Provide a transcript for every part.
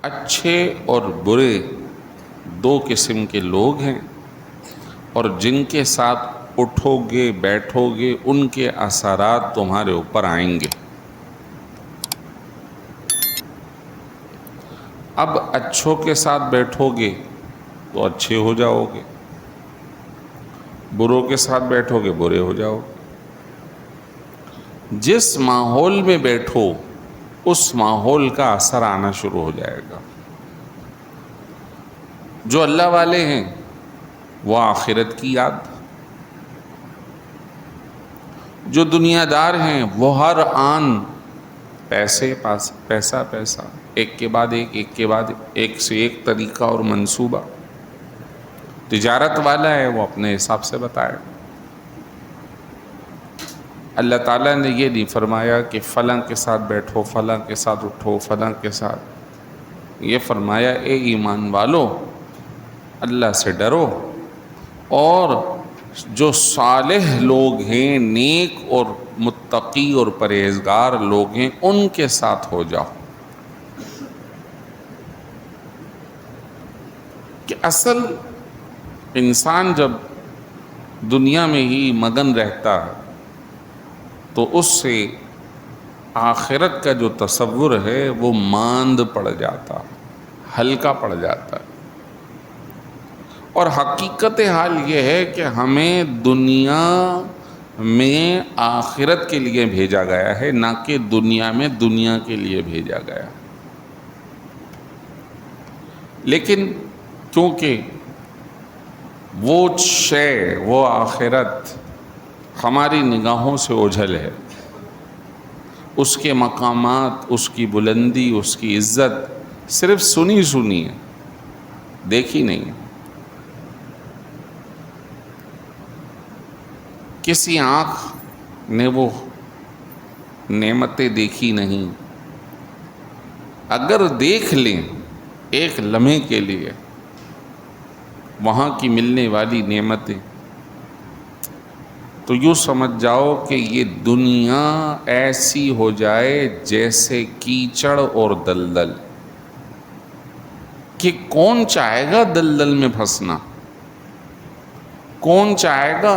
اچھے اور برے دو قسم کے لوگ ہیں، اور جن کے ساتھ اٹھو گے بیٹھو گے ان کے اثرات تمہارے اوپر آئیں گے۔ اب اچھوں کے ساتھ بیٹھو گے تو اچھے ہو جاؤ گے، بروں کے ساتھ بیٹھو گے برے ہو جاؤ گے۔ جس ماحول میں بیٹھو اس ماحول کا اثر آنا شروع ہو جائے گا۔ جو اللہ والے ہیں وہ آخرت کی یاد، جو دنیا دار ہیں وہ ہر آن پیسے پاس پیسہ پیسہ، ایک کے بعد ایک کے بعد ایک سے ایک طریقہ اور منصوبہ۔ تجارت والا ہے وہ اپنے حساب سے بتائے۔ اللہ تعالیٰ نے یہ نہیں فرمایا کہ فلاں کے ساتھ بیٹھو، فلاں کے ساتھ اٹھو، فلاں کے ساتھ، یہ فرمایا اے ایمان والو اللہ سے ڈرو، اور جو صالح لوگ ہیں، نیک اور متقی اور پرہیزگار لوگ ہیں، ان کے ساتھ ہو جاؤ۔ کہ اصل انسان جب دنیا میں ہی مگن رہتا ہے تو اس سے آخرت کا جو تصور ہے وہ ماند پڑ جاتا، ہلکا پڑ جاتا ہے۔ اور حقیقت حال یہ ہے کہ ہمیں دنیا میں آخرت کے لیے بھیجا گیا ہے، نہ کہ دنیا میں دنیا کے لیے بھیجا گیا۔ لیکن کیونکہ وہ شے، وہ آخرت ہماری نگاہوں سے اوجھل ہے، اس کے مقامات، اس کی بلندی، اس کی عزت صرف سنی سنی ہے، دیکھی نہیں۔ کسی آنکھ نے وہ نعمتیں دیکھی نہیں، اگر دیکھ لیں ایک لمحے کے لیے وہاں کی ملنے والی نعمتیں، تو یوں سمجھ جاؤ کہ یہ دنیا ایسی ہو جائے جیسے کیچڑ اور دلدل، کہ کون چاہے گا دلدل میں پھنسنا، کون چاہے گا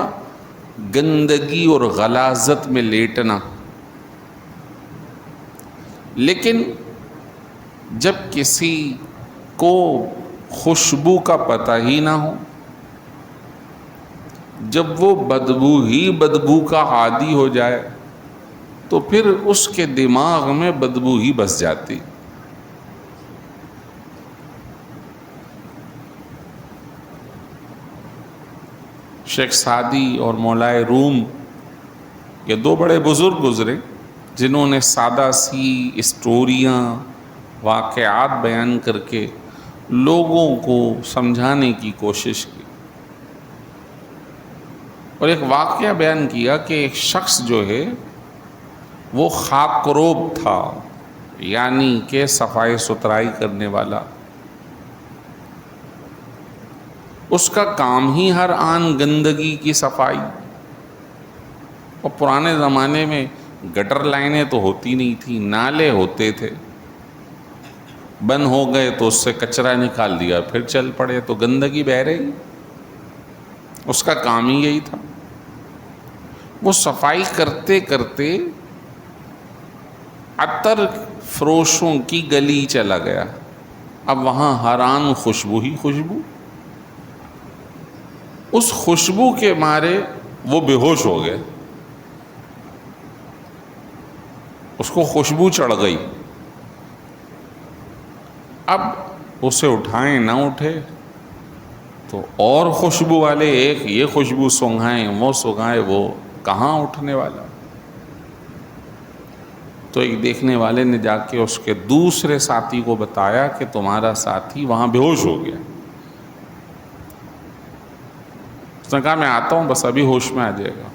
گندگی اور غلاظت میں لیٹنا۔ لیکن جب کسی کو خوشبو کا پتہ ہی نہ ہو، جب وہ بدبو ہی بدبو کا عادی ہو جائے، تو پھر اس کے دماغ میں بدبو ہی بس جاتی۔ شیخ سعدی اور مولائے روم یہ دو بڑے بزرگ گزرے جنہوں نے سادہ سی اسٹوریاں، واقعات بیان کر کے لوگوں کو سمجھانے کی کوشش کی، اور ایک واقعہ بیان کیا کہ ایک شخص جو ہے وہ خاکروب تھا، یعنی کہ صفائی ستھرائی کرنے والا۔ اس کا کام ہی ہر آن گندگی کی صفائی، اور پرانے زمانے میں گٹر لائنیں تو ہوتی نہیں تھی، نالے ہوتے تھے، بند ہو گئے تو اس سے کچرا نکال دیا، پھر چل پڑے تو گندگی بہہ رہی۔ اس کا کام ہی یہی تھا۔ وہ صفائی کرتے کرتے عطر فروشوں کی گلی چلا گیا، اب وہاں ہر آن خوشبو ہی خوشبو۔ اس خوشبو کے مارے وہ بے ہوش ہو گئے، اس کو خوشبو چڑھ گئی۔ اب اسے اٹھائیں نہ اٹھے تو اور خوشبو والے ایک یہ خوشبو سونگھائیں وہ سونگھائیں، وہ کہاں اٹھنے والا۔ تو ایک دیکھنے والے نے جا کے اس کے دوسرے ساتھی کو بتایا کہ تمہارا ساتھی وہاں بے ہوش ہو گیا۔ اس نے کہا میں آتا ہوں، بس ابھی ہوش میں آ جائے گا۔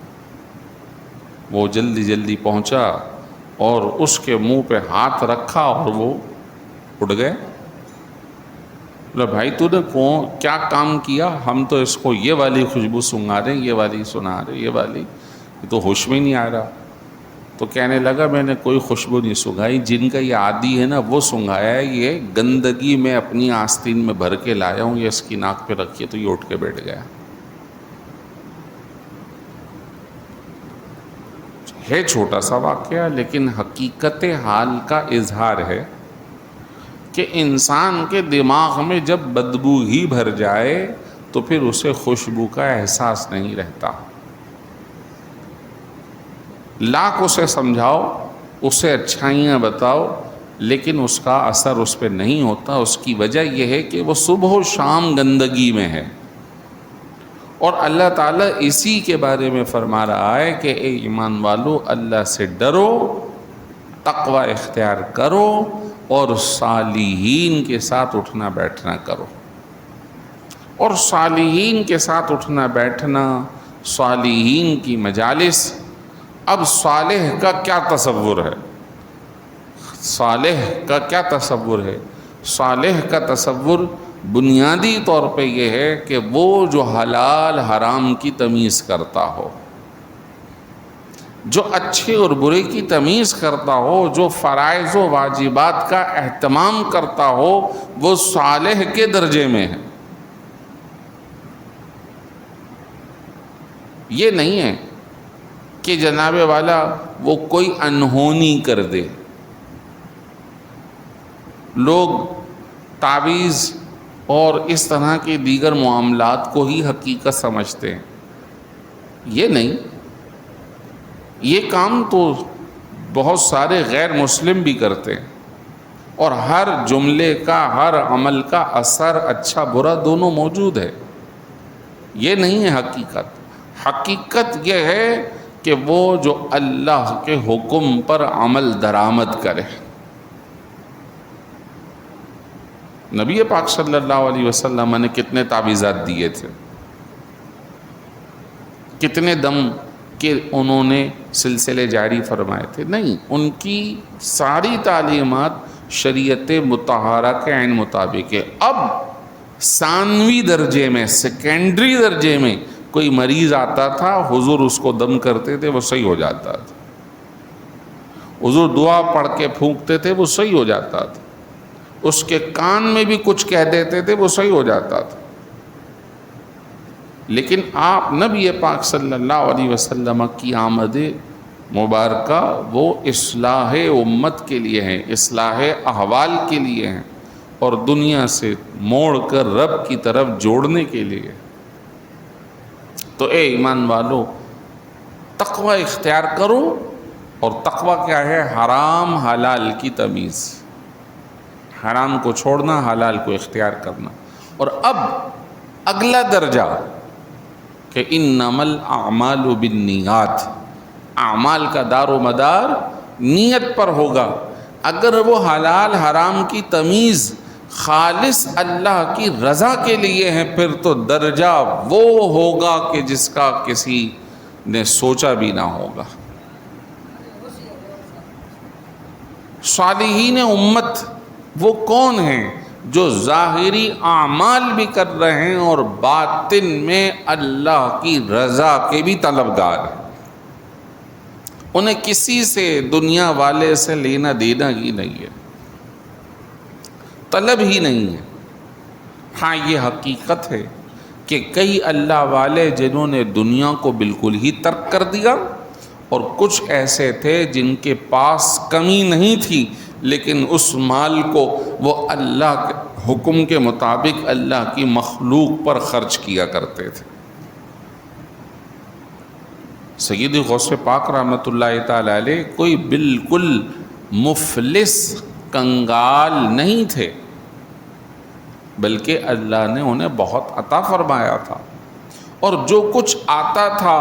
وہ جلدی جلدی پہنچا اور اس کے منہ پہ ہاتھ رکھا اور وہ اٹھ گئے۔ بولا بھائی تو نے کیا کام کیا؟ ہم تو اس کو یہ والی خوشبو سنگھا رہے ہیں، یہ والی سنا رہے، یہ والی، یہ تو ہوش میں نہیں آ رہا۔ تو کہنے لگا میں نے کوئی خوشبو نہیں سنگھائی، جن کا یہ عادی ہے نا وہ سنگھایا ہے، یہ گندگی میں اپنی آستین میں بھر کے لایا ہوں، یہ اس کی ناک پہ رکھیے، تو یہ اٹھ کے بیٹھ گیا۔ ہے چھوٹا سا واقعہ، لیکن حقیقت حال کا اظہار ہے کہ انسان کے دماغ میں جب بدبو ہی بھر جائے تو پھر اسے خوشبو کا احساس نہیں رہتا۔ لاکھ اسے سمجھاؤ، اسے اچھائیاں بتاؤ، لیکن اس کا اثر اس پہ نہیں ہوتا۔ اس کی وجہ یہ ہے کہ وہ صبح و شام گندگی میں ہے، اور اللہ تعالیٰ اسی کے بارے میں فرما رہا ہے کہ اے ایمان والو، اللہ سے ڈرو، تقوی اختیار کرو، اور صالحین کے ساتھ اٹھنا بیٹھنا کرو۔ اور صالحین کے ساتھ اٹھنا بیٹھنا، صالحین کی مجالس۔ اب صالح کا کیا تصور ہے؟ صالح کا کیا تصور ہے؟ صالح کا تصور بنیادی طور پہ یہ ہے کہ وہ جو حلال حرام کی تمیز کرتا ہو، جو اچھے اور برے کی تمیز کرتا ہو، جو فرائض و واجبات کا اہتمام کرتا ہو، وہ صالح کے درجے میں ہے۔ یہ نہیں ہے کہ جناب والا وہ کوئی انہونی کر دے۔ لوگ تعویذ اور اس طرح کے دیگر معاملات کو ہی حقیقت سمجھتے ہیں، یہ نہیں۔ یہ کام تو بہت سارے غیر مسلم بھی کرتے ہیں، اور ہر جملے کا، ہر عمل کا اثر اچھا برا دونوں موجود ہے۔ یہ نہیں ہے حقیقت۔ حقیقت یہ ہے کہ وہ جو اللہ کے حکم پر عمل درآمد کرے۔ نبی پاک صلی اللہ علیہ وسلم نے کتنے تعویذات دیے تھے، کتنے دم کہ انہوں نے سلسلے جاری فرمائے تھے؟ نہیں، ان کی ساری تعلیمات شریعت مطہرہ کے عین مطابق ہے۔ اب ثانوی درجے میں، سیکنڈری درجے میں کوئی مریض آتا تھا، حضور اس کو دم کرتے تھے، وہ صحیح ہو جاتا تھا۔ حضور دعا پڑھ کے پھونکتے تھے، وہ صحیح ہو جاتا تھا۔ اس کے کان میں بھی کچھ کہہ دیتے تھے، وہ صحیح ہو جاتا تھا۔ لیکن آپ نبی پاک صلی اللہ علیہ وسلم کی آمد مبارکہ وہ اصلاح امت کے لیے ہیں، اصلاح احوال کے لیے ہیں، اور دنیا سے موڑ کر رب کی طرف جوڑنے کے لیے۔ تو اے ایمان والو، تقوی اختیار کرو، اور تقوی کیا ہے؟ حرام حلال کی تمیز، حرام کو چھوڑنا، حلال کو اختیار کرنا۔ اور اب اگلا درجہ کہ انما الاعمال بالنیات، اعمال کا دار و مدار نیت پر ہوگا۔ اگر وہ حلال حرام کی تمیز خالص اللہ کی رضا کے لیے ہے، پھر تو درجہ وہ ہوگا کہ جس کا کسی نے سوچا بھی نہ ہوگا۔ صالحین امت وہ کون ہیں؟ جو ظاہری اعمال بھی کر رہے ہیں اور باطن میں اللہ کی رضا کے بھی طلبگار ہیں۔ انہیں کسی سے، دنیا والے سے لینا دینا ہی نہیں ہے، طلب ہی نہیں ہے۔ ہاں یہ حقیقت ہے کہ کئی اللہ والے جنہوں نے دنیا کو بالکل ہی ترک کر دیا، اور کچھ ایسے تھے جن کے پاس کمی نہیں تھی، لیکن اس مال کو وہ اللہ کے حکم کے مطابق اللہ کی مخلوق پر خرچ کیا کرتے تھے۔ سید غوث پاک رحمۃ اللہ تعالی علیہ کوئی بالکل مفلس کنگال نہیں تھے، بلکہ اللہ نے انہیں بہت عطا فرمایا تھا، اور جو کچھ آتا تھا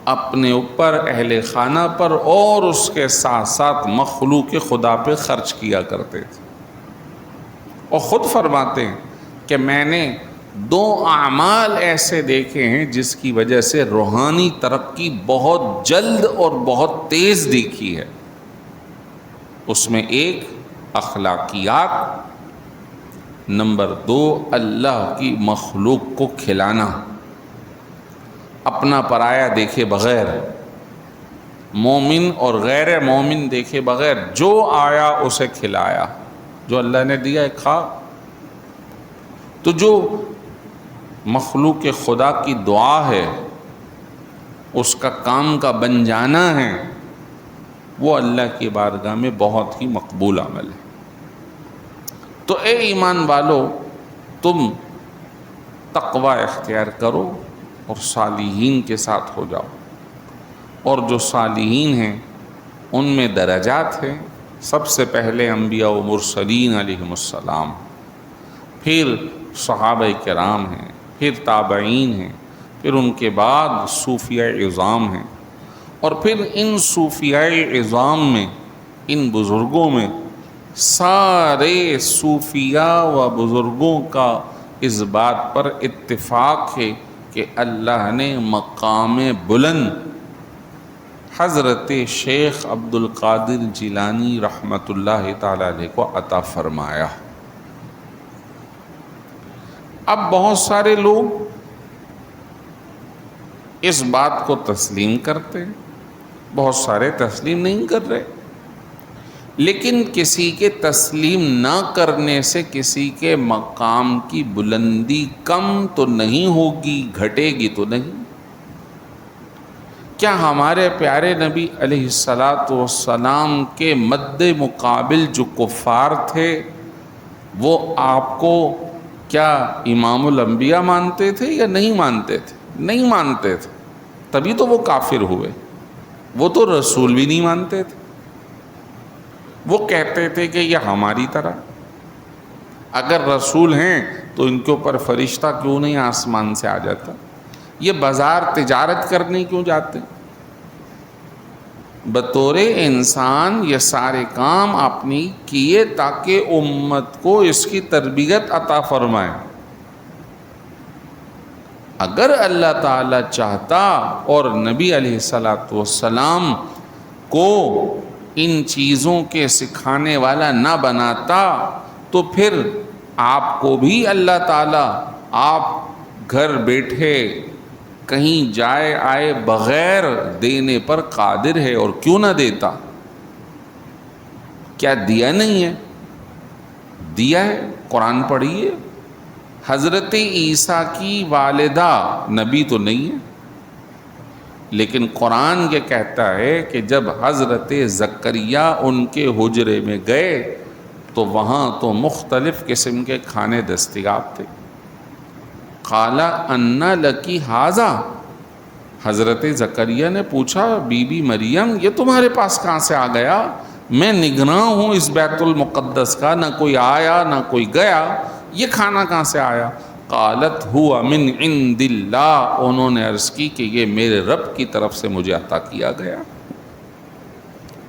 اپنے اوپر، اہل خانہ پر، اور اس کے ساتھ ساتھ مخلوق خدا پہ خرچ کیا کرتے تھے۔ اور خود فرماتے ہیں کہ میں نے 2 اعمال ایسے دیکھے ہیں جس کی وجہ سے روحانی ترقی بہت جلد اور بہت تیز دیکھی ہے۔ اس میں ایک اخلاقیات، نمبر 2 اللہ کی مخلوق کو کھلانا، اپنا پرایا دیکھے بغیر۔ مومن اور غیر مومن دیکھے بغیر جو آیا اسے کھلایا، جو اللہ نے دیا ہے کھا۔ تو جو مخلوق خدا کی دعا ہے، اس کا کام کا بن جانا ہے، وہ اللہ کی بارگاہ میں بہت ہی مقبول عمل ہے۔ تو اے ایمان والو، تم تقوی اختیار کرو اور صالحین کے ساتھ ہو جاؤ۔ اور جو صالحین ہیں ان میں درجات ہیں، سب سے پہلے انبیاء و مرسلین علیہم السلام، پھر صحابہ کرام ہیں، پھر تابعین ہیں، پھر ان کے بعد صوفیاء عظام ہیں، اور پھر ان صوفیاء عظام میں، ان بزرگوں میں، سارے صوفیاء و بزرگوں کا اس بات پر اتفاق ہے کہ اللہ نے مقام بلند حضرت شیخ عبد القادر جیلانی رحمۃ اللہ تعالی علیہ کو عطا فرمایا۔ اب بہت سارے لوگ اس بات کو تسلیم کرتے ہیں، بہت سارے تسلیم نہیں کر رہے، لیکن کسی کے تسلیم نہ کرنے سے کسی کے مقام کی بلندی کم تو نہیں ہوگی، گھٹے گی تو نہیں۔ کیا ہمارے پیارے نبی علیہ السلام کے مد مقابل جو کفار تھے وہ آپ کو کیا امام الانبیاء مانتے تھے یا نہیں مانتے تھے؟ نہیں مانتے تھے، تبھی تو وہ کافر ہوئے۔ وہ تو رسول بھی نہیں مانتے تھے، وہ کہتے تھے کہ یہ ہماری طرح، اگر رسول ہیں تو ان کے اوپر فرشتہ کیوں نہیں آسمان سے آ جاتا؟ یہ بازار تجارت کرنے کیوں جاتے؟ بطور انسان یہ سارے کام اپنی کیے تاکہ امت کو اس کی تربیت عطا فرمائے۔ اگر اللہ تعالیٰ چاہتا اور نبی علیہ السلام کو ان چیزوں کے سکھانے والا نہ بناتا تو پھر آپ کو بھی اللہ تعالیٰ آپ گھر بیٹھے کہیں جائے آئے بغیر دینے پر قادر ہے، اور کیوں نہ دیتا؟ کیا دیا نہیں ہے؟ دیا ہے۔ قرآن پڑھیے، حضرت عیسیٰ کی والدہ نبی تو نہیں ہے، لیکن قرآن یہ کہتا ہے کہ جب حضرت زکریا ان کے حجرے میں گئے تو وہاں تو مختلف قسم کے کھانے دستیاب تھے۔ قال انا لکی ھذا، حضرت زکریا نے پوچھا بی بی مریم یہ تمہارے پاس کہاں سے آ گیا؟ میں نگراں ہوں اس بیت المقدس کا، نہ کوئی آیا نہ کوئی گیا، یہ کھانا کہاں سے آیا؟ قالت ہوا من عند اللہ، انہوں نے عرض کی کہ یہ میرے رب کی طرف سے مجھے عطا کیا گیا۔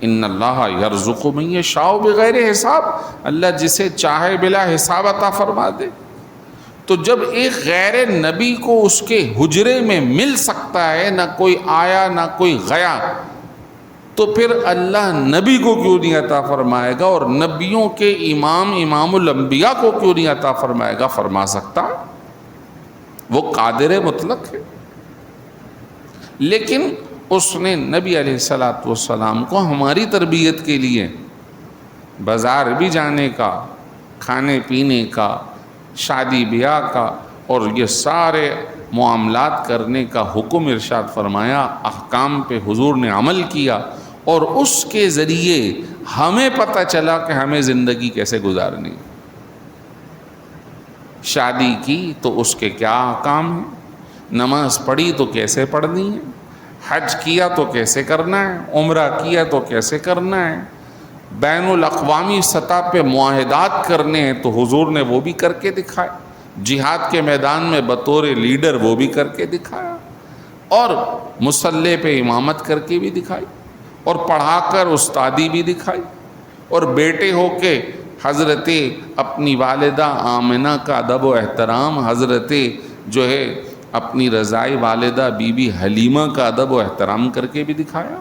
ان اللہ یرزق من یشاء بغیر حساب، اللہ جسے چاہے بلا حساب عطا فرما دے۔ تو جب ایک غیر نبی کو اس کے حجرے میں مل سکتا ہے، نہ کوئی آیا نہ کوئی گیا، تو پھر اللہ نبی کو کیوں نہیں عطا فرمائے گا، اور نبیوں کے امام الانبیاء کو کیوں نہیں عطا فرمائے گا؟ فرما سکتا، وہ قادر مطلق ہے۔ لیکن اس نے نبی علیہ السلام کو ہماری تربیت کے لیے بازار بھی جانے کا، کھانے پینے کا، شادی بیاہ کا اور یہ سارے معاملات کرنے کا حکم ارشاد فرمایا، احکام پہ حضور نے عمل کیا، اور اس کے ذریعے ہمیں پتہ چلا کہ ہمیں زندگی کیسے گزارنی۔ شادی کی تو اس کے کیا احکام ہیں، نماز پڑھی تو کیسے پڑھنی ہے، حج کیا تو کیسے کرنا ہے، عمرہ کیا تو کیسے کرنا ہے، بین الاقوامی سطح پہ معاہدات کرنے ہیں تو حضور نے وہ بھی کر کے دکھائے، جہاد کے میدان میں بطور لیڈر وہ بھی کر کے دکھایا، اور مصلی پہ امامت کر کے بھی دکھائی، اور پڑھا کر استادی بھی دکھائی، اور بیٹے ہو کے حضرت اپنی والدہ آمنہ کا ادب و احترام، حضرت جو ہے اپنی رضائی والدہ بی بی حلیمہ کا ادب و احترام کر کے بھی دکھایا،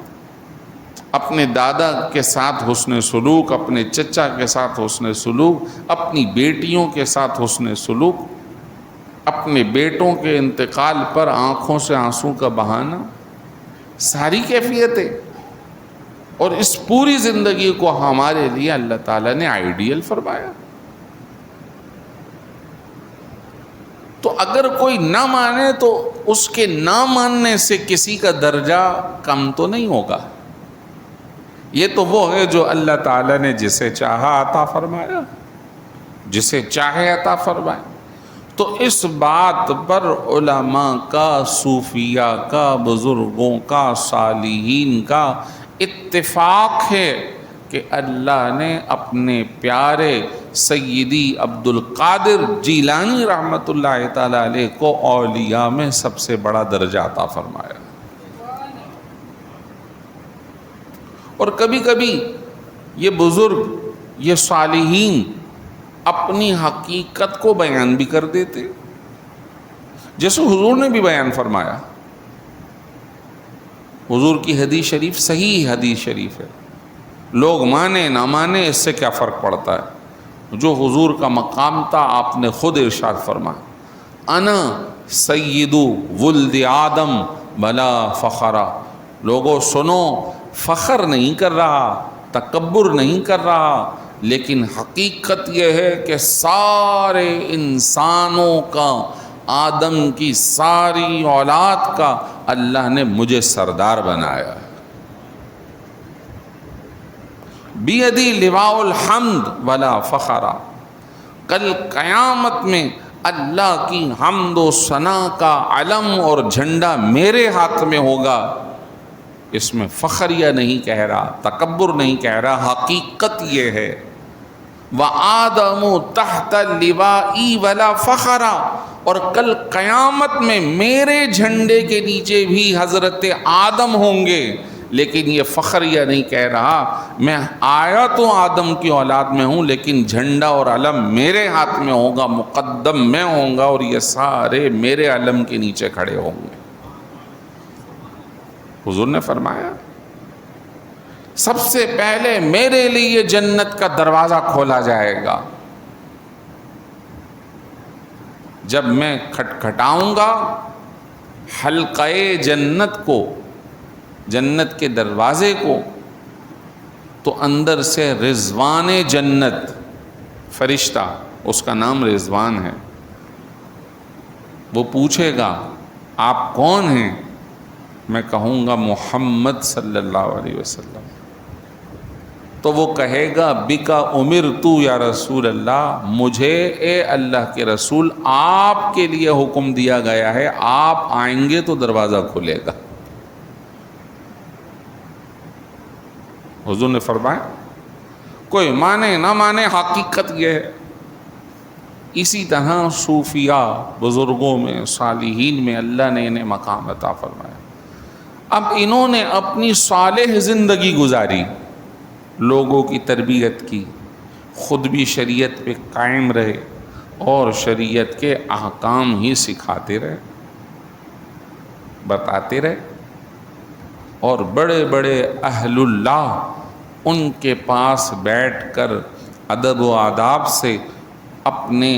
اپنے دادا کے ساتھ حسن سلوک، اپنے چچا کے ساتھ حسن سلوک، اپنی بیٹیوں کے ساتھ حسن سلوک، اپنے بیٹوں کے انتقال پر آنکھوں سے آنسوں کا بہانا، ساری کیفیتیں اور اس پوری زندگی کو ہمارے لیے اللہ تعالیٰ نے آئیڈیل فرمایا. تو اگر کوئی نہ مانے تو اس کے نہ ماننے سے کسی کا درجہ کم تو نہیں ہوگا. یہ تو وہ ہے جو اللہ تعالیٰ نے جسے چاہا عطا فرمایا، جسے چاہے عطا فرمائے. تو اس بات پر علماء کا، صوفیاء کا، بزرگوں کا، صالحین کا اتفاق ہے کہ اللہ نے اپنے پیارے سیدی عبد القادر جیلانی رحمۃ اللہ تعالی علیہ کو اولیاء میں سب سے بڑا درجہ عطا فرمایا. اور کبھی کبھی یہ بزرگ، یہ صالحین اپنی حقیقت کو بیان بھی کر دیتے، جیسے حضور نے بھی بیان فرمایا. حضور کی حدیث شریف صحیح حدیث شریف ہے، لوگ مانے نہ مانے اس سے کیا فرق پڑتا ہے. جو حضور کا مقام تھا آپ نے خود ارشاد فرمایا، انا سید ولد آدم بلا فخرا. لوگوں سنو، فخر نہیں کر رہا، تکبر نہیں کر رہا، لیکن حقیقت یہ ہے کہ سارے انسانوں کا، آدم کی ساری اولاد کا اللہ نے مجھے سردار بنایا ہے. بیدی لواء الحمد ولا فخرا. کل قیامت میں اللہ کی حمد و ثنا کا علم اور جھنڈا میرے ہاتھ میں ہوگا. اس میں فخریہ نہیں کہہ رہا، تکبر نہیں کہہ رہا، حقیقت یہ ہے. وَآدَمُ تَحْتَ اللِّوَاءِ وَلَا فَخَرًا. اور کل قیامت میں میرے جھنڈے کے نیچے بھی حضرت آدم ہوں گے، لیکن یہ فخریہ نہیں کہہ رہا میں آیا تو آدم کی اولاد میں ہوں، لیکن جھنڈا اور علم میرے ہاتھ میں ہوگا، مقدم میں ہوں گا، اور یہ سارے میرے علم کے نیچے کھڑے ہوں گے. حضور نے فرمایا سب سے پہلے میرے لیے جنت کا دروازہ کھولا جائے گا. جب میں کھٹکھٹاؤں گا حلقہ جنت کو، جنت کے دروازے کو، تو اندر سے رضوان جنت فرشتہ، اس کا نام رضوان ہے، وہ پوچھے گا آپ کون ہیں؟ میں کہوں گا محمد صلی اللہ علیہ وسلم. تو وہ کہے گا بکا امرت یا رسول اللہ، مجھے اے اللہ کے رسول آپ کے لیے حکم دیا گیا ہے، آپ آئیں گے تو دروازہ کھلے گا. حضور نے فرمایا کوئی مانے نہ مانے حقیقت یہ ہے. اسی طرح صوفیاء، بزرگوں میں، صالحین میں اللہ نے انہیں مقام عطا فرمایا. اب انہوں نے اپنی صالح زندگی گزاری، لوگوں کی تربیت کی، خود بھی شریعت پہ قائم رہے اور شریعت کے احکام ہی سکھاتے رہے، بتاتے رہے. اور بڑے بڑے اہل اللہ ان کے پاس بیٹھ کر ادب و آداب سے اپنے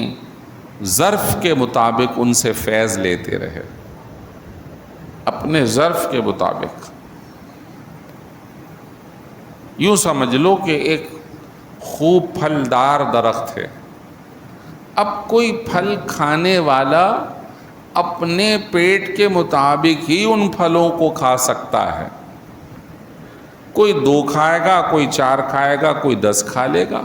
ظرف کے مطابق ان سے فیض لیتے رہے، اپنے ظرف کے مطابق. یوں سمجھ لو کہ ایک خوب پھلدار درخت ہے. اب کوئی پھل کھانے والا اپنے پیٹ کے مطابق ہی ان پھلوں کو کھا سکتا ہے. کوئی 2 کھائے گا، کوئی 4 کھائے گا، کوئی 10 کھا لے گا.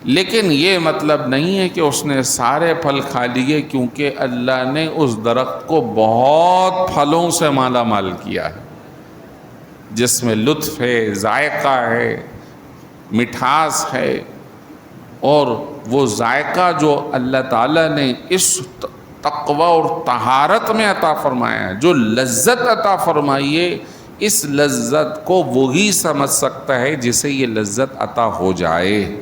لیکن یہ مطلب نہیں ہے کہ اس نے سارے پھل کھا لیے، کیونکہ اللہ نے اس درخت کو بہت پھلوں سے مالا مال کیا ہے، جس میں لطف ہے، ذائقہ ہے، مٹھاس ہے. اور وہ ذائقہ جو اللہ تعالیٰ نے اس تقوی اور طہارت میں عطا فرمایا ہے، جو لذت عطا فرمائی ہے، اس لذت کو وہی سمجھ سکتا ہے جسے یہ لذت عطا ہو جائے.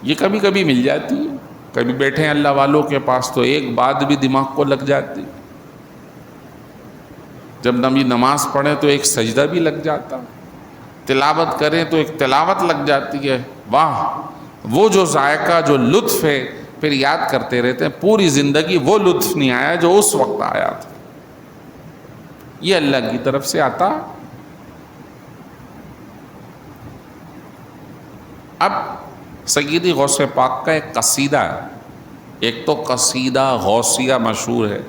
یہ کبھی کبھی مل جاتی ہے، کبھی بیٹھے ہیں اللہ والوں کے پاس تو ایک بات بھی دماغ کو لگ جاتی، جب نبی نماز پڑھیں تو ایک سجدہ بھی لگ جاتا، تلاوت کریں تو ایک تلاوت لگ جاتی ہے. واہ، وہ جو ذائقہ، جو لطف ہے، پھر یاد کرتے رہتے ہیں. پوری زندگی وہ لطف نہیں آیا جو اس وقت آیا تھا. یہ اللہ کی طرف سے آتا. اب سیدی غوث پاک کا ایک قصیدہ ہے، ایک تو قصیدہ غوثیہ مشہور ہے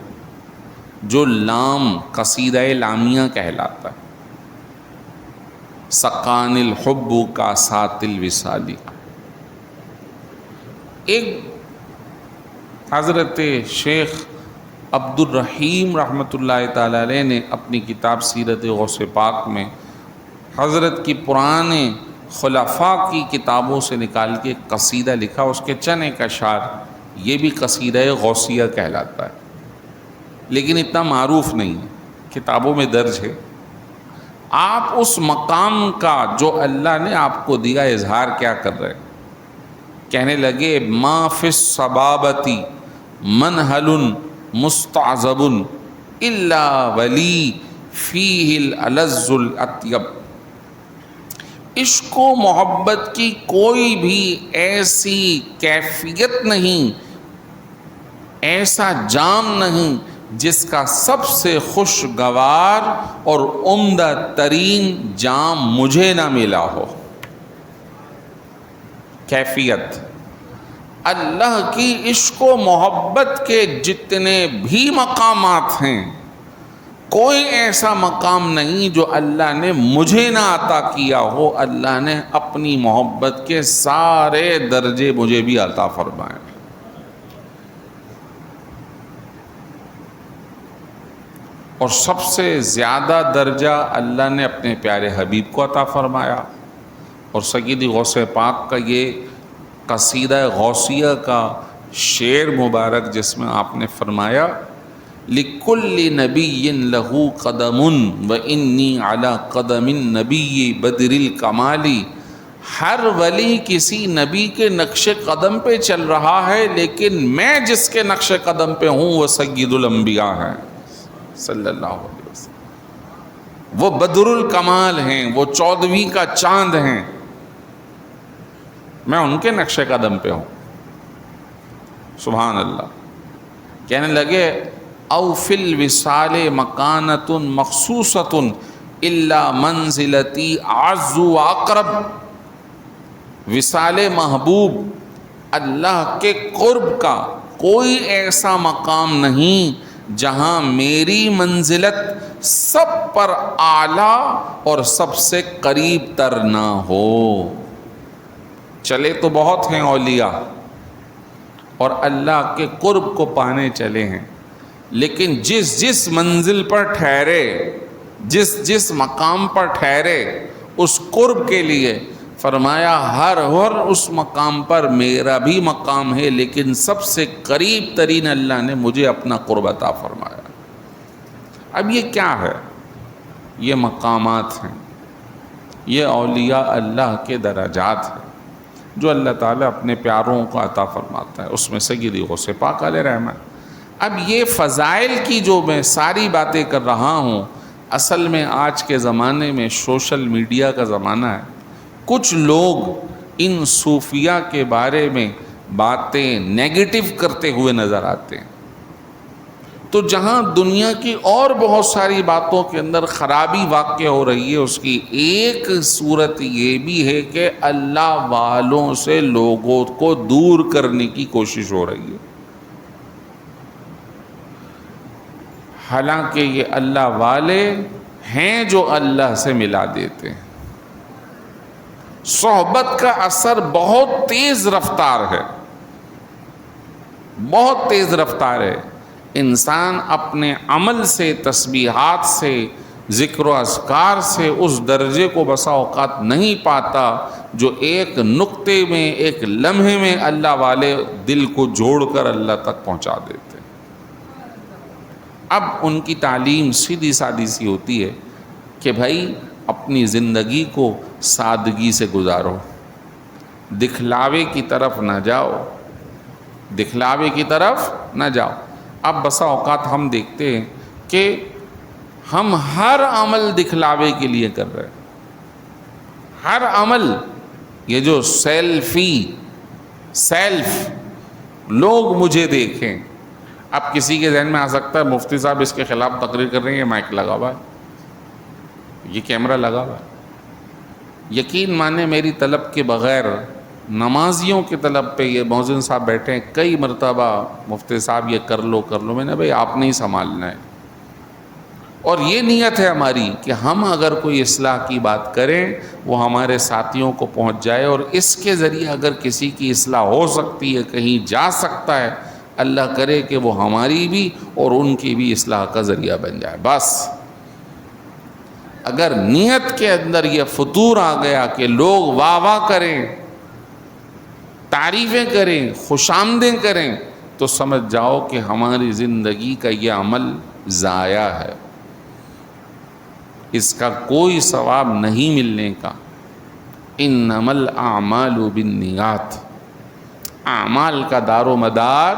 جو لام قصیدہ لامیہ کہلاتا ہے، سقان الحب کا سات الوصالی. ایک حضرت شیخ عبد الرحیم رحمۃ اللہ تعالی علیہ نے اپنی کتاب سیرت غوث پاک میں حضرت کی پرانے خلفاء کی کتابوں سے نکال کے ایک قصیدہ لکھا، اس کے چند ایک اشعار، یہ بھی قصیدہ غوثیہ کہلاتا ہے، لیکن اتنا معروف نہیں ہے، کتابوں میں درج ہے. آپ اس مقام کا جو اللہ نے آپ کو دیا اظہار کیا کر رہے؟ کہنے لگے ما فی الصبابتی منہل مستعذب الا ولی فیہ الالذ الاطیب. عشق و محبت کی کوئی بھی ایسی کیفیت نہیں، ایسا جام نہیں جس کا سب سے خوشگوار اور عمدہ ترین جام مجھے نہ ملا ہو. کیفیت اللہ کی عشق و محبت کے جتنے بھی مقامات ہیں، کوئی ایسا مقام نہیں جو اللہ نے مجھے نہ عطا کیا ہو. اللہ نے اپنی محبت کے سارے درجے مجھے بھی عطا فرمائے. اور سب سے زیادہ درجہ اللہ نے اپنے پیارے حبیب کو عطا فرمایا. اور سیدی غوث پاک کا یہ قصیدہ غوثیہ کا شعر مبارک جس میں آپ نے فرمایا لِكُلِّ نَبِيٍّ لَهُ قَدَمٌ وَإِنِّي عَلَىٰ قَدَمِ النَّبِيِّ بَدْرِ الْكَمَالِ. ہر ولی کسی نبی کے نقش قدم پہ چل رہا ہے، لیکن میں جس کے نقش قدم پہ ہوں وہ سید الانبیاء ہیں صلی اللہ علیہ وسلم. وہ بدر الکمال ہیں، وہ 14ویں کا چاند ہیں، میں ان کے نقش قدم پہ ہوں. سبحان اللہ. کہنے لگے او فی الوصال مکانۃ مخصوصۃ الا منزلتی اعز و اقرب. وصال محبوب، اللہ کے قرب کا کوئی ایسا مقام نہیں جہاں میری منزلت سب پر اعلیٰ اور سب سے قریب تر نہ ہو. چلے تو بہت ہیں اولیاء اور اللہ کے قرب کو پانے چلے ہیں، لیکن جس جس منزل پر ٹھہرے، جس جس مقام پر ٹھہرے اس قرب کے لیے فرمایا ہر اس مقام پر میرا بھی مقام ہے، لیکن سب سے قریب ترین اللہ نے مجھے اپنا قرب عطا فرمایا. اب یہ کیا ہے؟ یہ مقامات ہیں، یہ اولیاء اللہ کے درجات ہیں جو اللہ تعالیٰ اپنے پیاروں کو عطا فرماتا ہے. اس میں سیدی غوث پاک علیہ رحمت. اب یہ فضائل کی جو میں ساری باتیں کر رہا ہوں، اصل میں آج کے زمانے میں سوشل میڈیا کا زمانہ ہے. کچھ لوگ ان صوفیہ کے بارے میں باتیں نیگیٹو کرتے ہوئے نظر آتے ہیں. تو جہاں دنیا کی اور بہت ساری باتوں کے اندر خرابی واقع ہو رہی ہے، اس کی ایک صورت یہ بھی ہے کہ اللہ والوں سے لوگوں کو دور کرنے کی کوشش ہو رہی ہے. حالانکہ یہ اللہ والے ہیں جو اللہ سے ملا دیتے ہیں. صحبت کا اثر بہت تیز رفتار ہے، بہت تیز رفتار ہے. انسان اپنے عمل سے، تسبیحات سے، ذکر و اذکار سے اس درجے کو بسا اوقات نہیں پاتا جو ایک نقطے میں، ایک لمحے میں اللہ والے دل کو جوڑ کر اللہ تک پہنچا دیتے. اب ان کی تعلیم سیدھی سادی سی ہوتی ہے کہ بھائی اپنی زندگی کو سادگی سے گزارو، دکھلاوے کی طرف نہ جاؤ، دکھلاوے کی طرف نہ جاؤ. اب بسا اوقات ہم دیکھتے ہیں کہ ہم ہر عمل دکھلاوے کے لیے کر رہے ہیں. ہر عمل، یہ جو سیلف، لوگ مجھے دیکھیں، اب کسی کے ذہن میں آ سکتا ہے مفتی صاحب اس کے خلاف تقریر کر رہے ہیں، یہ مائک لگا ہوا ہے، یہ کیمرہ لگا ہوا ہے۔ یقین مانے میری طلب کے بغیر نمازیوں کی طلب پہ یہ مؤذن صاحب بیٹھے ہیں، کئی مرتبہ مفتی صاحب یہ کر لو کر لو، میں نے بھائی آپ نہیں سنبھالنا ہے۔ اور یہ نیت ہے ہماری کہ ہم اگر کوئی اصلاح کی بات کریں وہ ہمارے ساتھیوں کو پہنچ جائے، اور اس کے ذریعے اگر کسی کی اصلاح ہو سکتی ہے، کہیں جا سکتا ہے، اللہ کرے کہ وہ ہماری بھی اور ان کی بھی اصلاح کا ذریعہ بن جائے۔ بس اگر نیت کے اندر یہ فطور آ گیا کہ لوگ واہ واہ کریں، تعریفیں کریں، خوش آمدیں کریں، تو سمجھ جاؤ کہ ہماری زندگی کا یہ عمل ضائع ہے، اس کا کوئی ثواب نہیں ملنے کا۔ انما الاعمال بالنیات، اعمال کا دار و مدار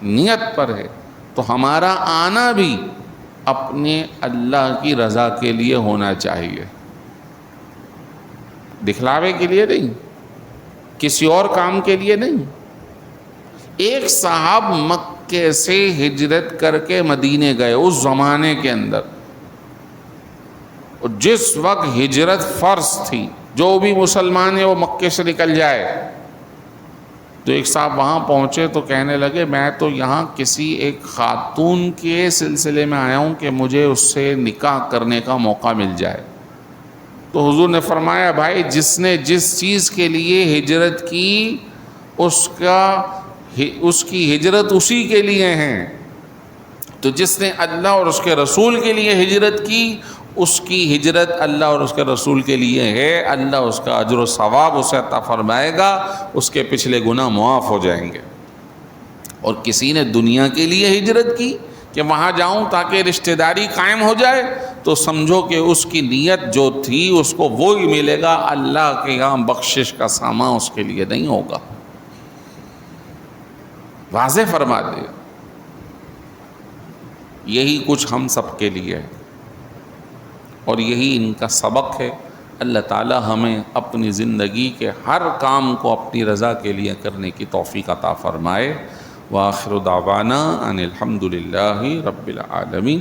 نیت پر ہے، تو ہمارا آنا بھی اپنے اللہ کی رضا کے لیے ہونا چاہیے، دکھلاوے کے لیے نہیں، کسی اور کام کے لیے نہیں۔ ایک صاحب مکے سے ہجرت کر کے مدینے گئے اس زمانے کے اندر، جس وقت ہجرت فرض تھی، جو بھی مسلمان ہے وہ مکے سے نکل جائے، تو ایک صاحب وہاں پہنچے تو کہنے لگے میں تو یہاں کسی ایک خاتون کے سلسلے میں آیا ہوں کہ مجھے اس سے نکاح کرنے کا موقع مل جائے۔ تو حضور نے فرمایا بھائی جس نے جس چیز کے لیے ہجرت کی اس کی ہجرت اسی کے لیے ہے، تو جس نے اللہ اور اس کے رسول کے لیے ہجرت کی اس کی ہجرت اللہ اور اس کے رسول کے لیے ہے، اللہ اس کا اجر و ثواب اسے عطا فرمائے گا، اس کے پچھلے گناہ معاف ہو جائیں گے۔ اور کسی نے دنیا کے لیے ہجرت کی کہ وہاں جاؤں تاکہ رشتہ داری قائم ہو جائے، تو سمجھو کہ اس کی نیت جو تھی اس کو وہی ملے گا، اللہ کے یہاں بخشش کا سامان اس کے لیے نہیں ہوگا۔ واضح فرما دے، یہی کچھ ہم سب کے لیے ہے اور یہی ان کا سبق ہے۔ اللہ تعالی ہمیں اپنی زندگی کے ہر کام کو اپنی رضا کے لیے کرنے کی توفیق عطا فرمائے۔ وآخر دعوانا ان الحمد للہ رب العالمین۔